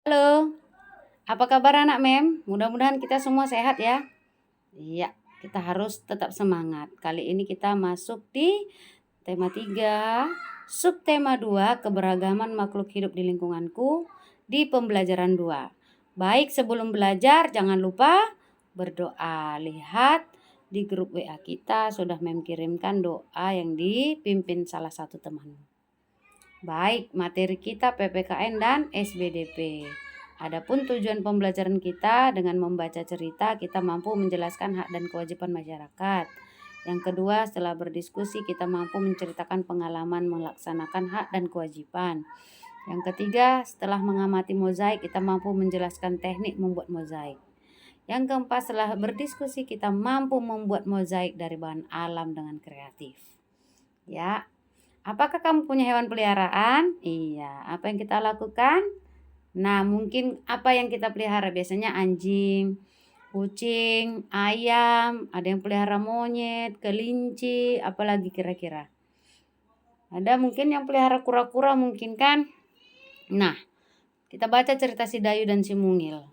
Halo, apa kabar anak Mem? Mudah-mudahan kita semua sehat ya. Iya, kita harus tetap semangat. Kali ini kita masuk di tema 3, subtema 2, keberagaman makhluk hidup di lingkunganku di pembelajaran 2. Baik, sebelum belajar jangan lupa berdoa. Lihat di grup WA kita sudah Mem kirimkan doa yang dipimpin salah satu teman. Baik, materi kita PPKN dan SBDP. Adapun tujuan pembelajaran kita dengan membaca cerita, kita mampu menjelaskan hak dan kewajiban masyarakat. Yang kedua, setelah berdiskusi kita mampu menceritakan pengalaman melaksanakan hak dan kewajiban. Yang ketiga, setelah mengamati mozaik, kita mampu menjelaskan teknik membuat mozaik. Yang keempat, setelah berdiskusi kita mampu membuat mozaik dari bahan alam dengan kreatif. Ya, apakah kamu punya hewan peliharaan? Iya, apa yang kita lakukan? Nah, mungkin apa yang kita pelihara biasanya anjing, kucing, ayam, ada yang pelihara monyet, kelinci, apalagi kira-kira. Ada mungkin yang pelihara kura-kura mungkin kan? Nah, kita baca cerita si Dayu dan si Mungil.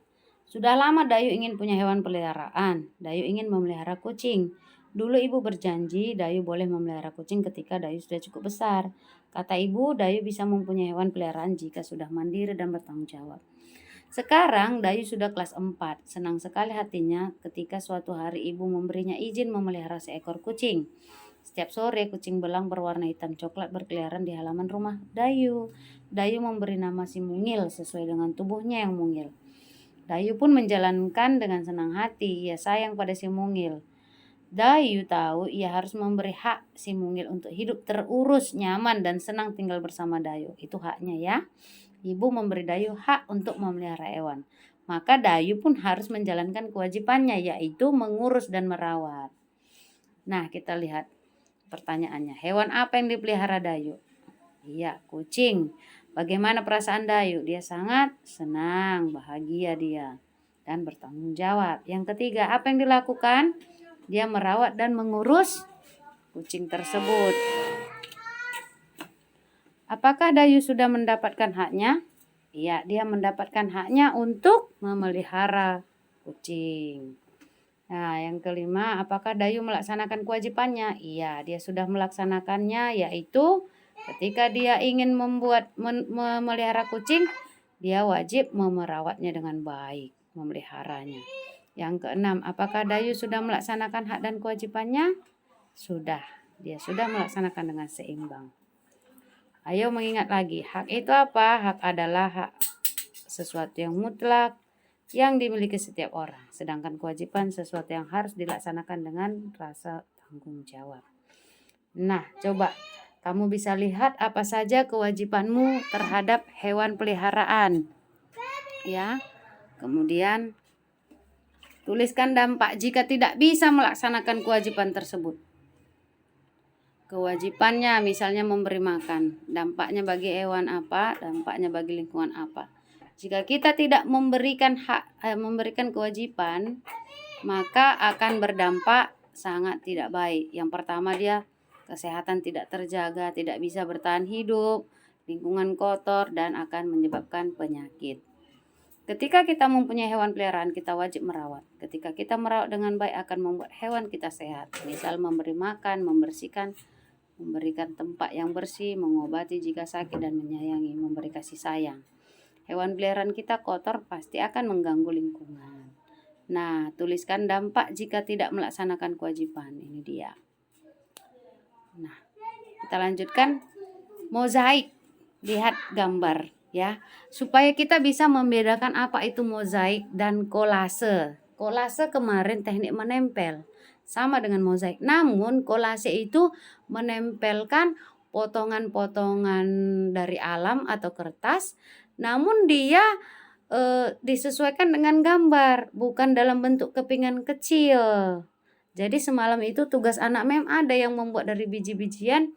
Sudah lama Dayu ingin punya hewan peliharaan. Dayu ingin memelihara kucing. Dulu ibu berjanji Dayu boleh memelihara kucing ketika Dayu sudah cukup besar. Kata ibu, Dayu bisa mempunyai hewan peliharaan jika sudah mandiri dan bertanggung jawab. Sekarang Dayu sudah kelas 4. Senang sekali hatinya ketika suatu hari ibu memberinya izin memelihara seekor kucing. Setiap sore kucing belang berwarna hitam coklat berkeliaran di halaman rumah Dayu. Dayu memberi nama si Mungil sesuai dengan tubuhnya yang mungil. Dayu pun menjalankan dengan senang hati. Ia sayang pada si Mungil. Dayu tahu ia harus memberi hak si Mungil untuk hidup terurus, nyaman, dan senang tinggal bersama Dayu. Itu haknya ya. Ibu memberi Dayu hak untuk memelihara hewan. Maka Dayu pun harus menjalankan kewajibannya, yaitu mengurus dan merawat. Nah, kita lihat pertanyaannya. Hewan apa yang dipelihara Dayu? Iya, kucing. Bagaimana perasaan Dayu? Dia sangat senang, bahagia dia, dan bertanggung jawab. Yang ketiga, apa yang dilakukan? Dia merawat dan mengurus kucing tersebut. Apakah Dayu sudah mendapatkan haknya? Iya, dia mendapatkan haknya untuk memelihara kucing. Nah, yang kelima, apakah Dayu melaksanakan kewajibannya? Iya, dia sudah melaksanakannya, yaitu ketika dia ingin memelihara kucing, dia wajib merawatnya dengan baik, memeliharanya. Yang keenam, apakah Dayu sudah melaksanakan hak dan kewajibannya? Sudah, dia sudah melaksanakan dengan seimbang. Ayo mengingat lagi, hak itu apa? Hak adalah hak sesuatu yang mutlak yang dimiliki setiap orang. Sedangkan kewajiban sesuatu yang harus dilaksanakan dengan rasa tanggung jawab. Nah, coba kamu bisa lihat apa saja kewajibanmu terhadap hewan peliharaan. Ya. Kemudian tuliskan dampak jika tidak bisa melaksanakan kewajiban tersebut. Kewajibannya misalnya memberi makan. Dampaknya bagi hewan apa? Dampaknya bagi lingkungan apa? Jika kita tidak memberikan kewajiban, maka akan berdampak sangat tidak baik. Yang pertama, dia kesehatan tidak terjaga, tidak bisa bertahan hidup, lingkungan kotor, dan akan menyebabkan penyakit. Ketika kita mempunyai hewan peliharaan, kita wajib merawat. Ketika kita merawat dengan baik akan membuat hewan kita sehat. Misal memberi makan, membersihkan, memberikan tempat yang bersih, mengobati jika sakit, dan menyayangi, memberi kasih sayang. Hewan peliharaan kita kotor pasti akan mengganggu lingkungan. Nah, tuliskan dampak jika tidak melaksanakan kewajiban. Ini dia. Nah, kita lanjutkan mozaik. Lihat gambar ya, supaya kita bisa membedakan apa itu mozaik dan kolase. Kolase kemarin teknik menempel, sama dengan mozaik. Namun kolase itu menempelkan potongan-potongan dari alam atau kertas, namun dia disesuaikan dengan gambar, bukan dalam bentuk kepingan kecil. Jadi semalam itu tugas anak Mem ada yang membuat dari biji-bijian,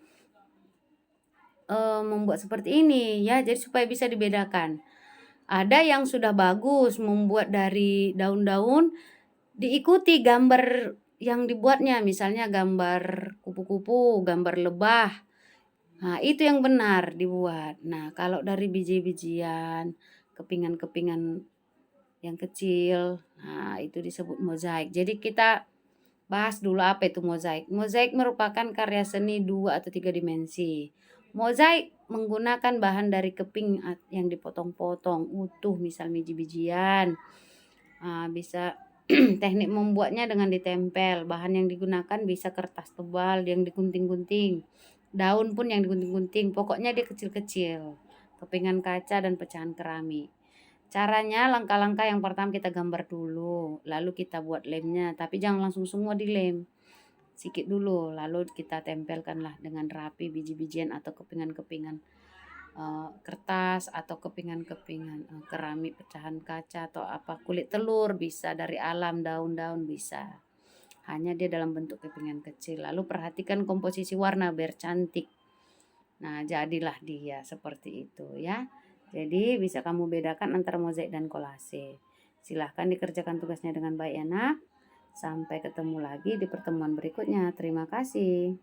membuat seperti ini ya, jadi supaya bisa dibedakan. Ada yang sudah bagus membuat dari daun-daun, diikuti gambar yang dibuatnya, misalnya gambar kupu-kupu, gambar lebah. Nah, itu yang benar dibuat. Nah, kalau dari biji-bijian, kepingan-kepingan yang kecil. Nah, itu disebut mozaik. Jadi kita bahas dulu apa itu mozaik. Mozaik merupakan karya seni 2 atau 3 dimensi. Mozaik menggunakan bahan dari keping yang dipotong-potong utuh, misal biji-bijian. Bisa teknik membuatnya dengan ditempel. Bahan yang digunakan bisa kertas tebal yang digunting-gunting. Daun pun yang digunting-gunting. Pokoknya dia kecil-kecil. Kepingan kaca dan pecahan keramik. Caranya langkah-langkah yang pertama kita gambar dulu, lalu kita buat lemnya, tapi jangan langsung semua dilem. Sikit dulu, lalu kita tempelkanlah dengan rapi biji-bijian atau kepingan-kepingan kertas atau kepingan-kepingan keramik, pecahan kaca atau apa, kulit telur bisa, dari alam daun-daun bisa. Hanya dia dalam bentuk kepingan kecil. Lalu perhatikan komposisi warna biar cantik. Nah, jadilah dia seperti itu ya. Jadi bisa kamu bedakan antara mozaik dan kolase. Silahkan dikerjakan tugasnya dengan baik ya nak. Sampai ketemu lagi di pertemuan berikutnya. Terima kasih.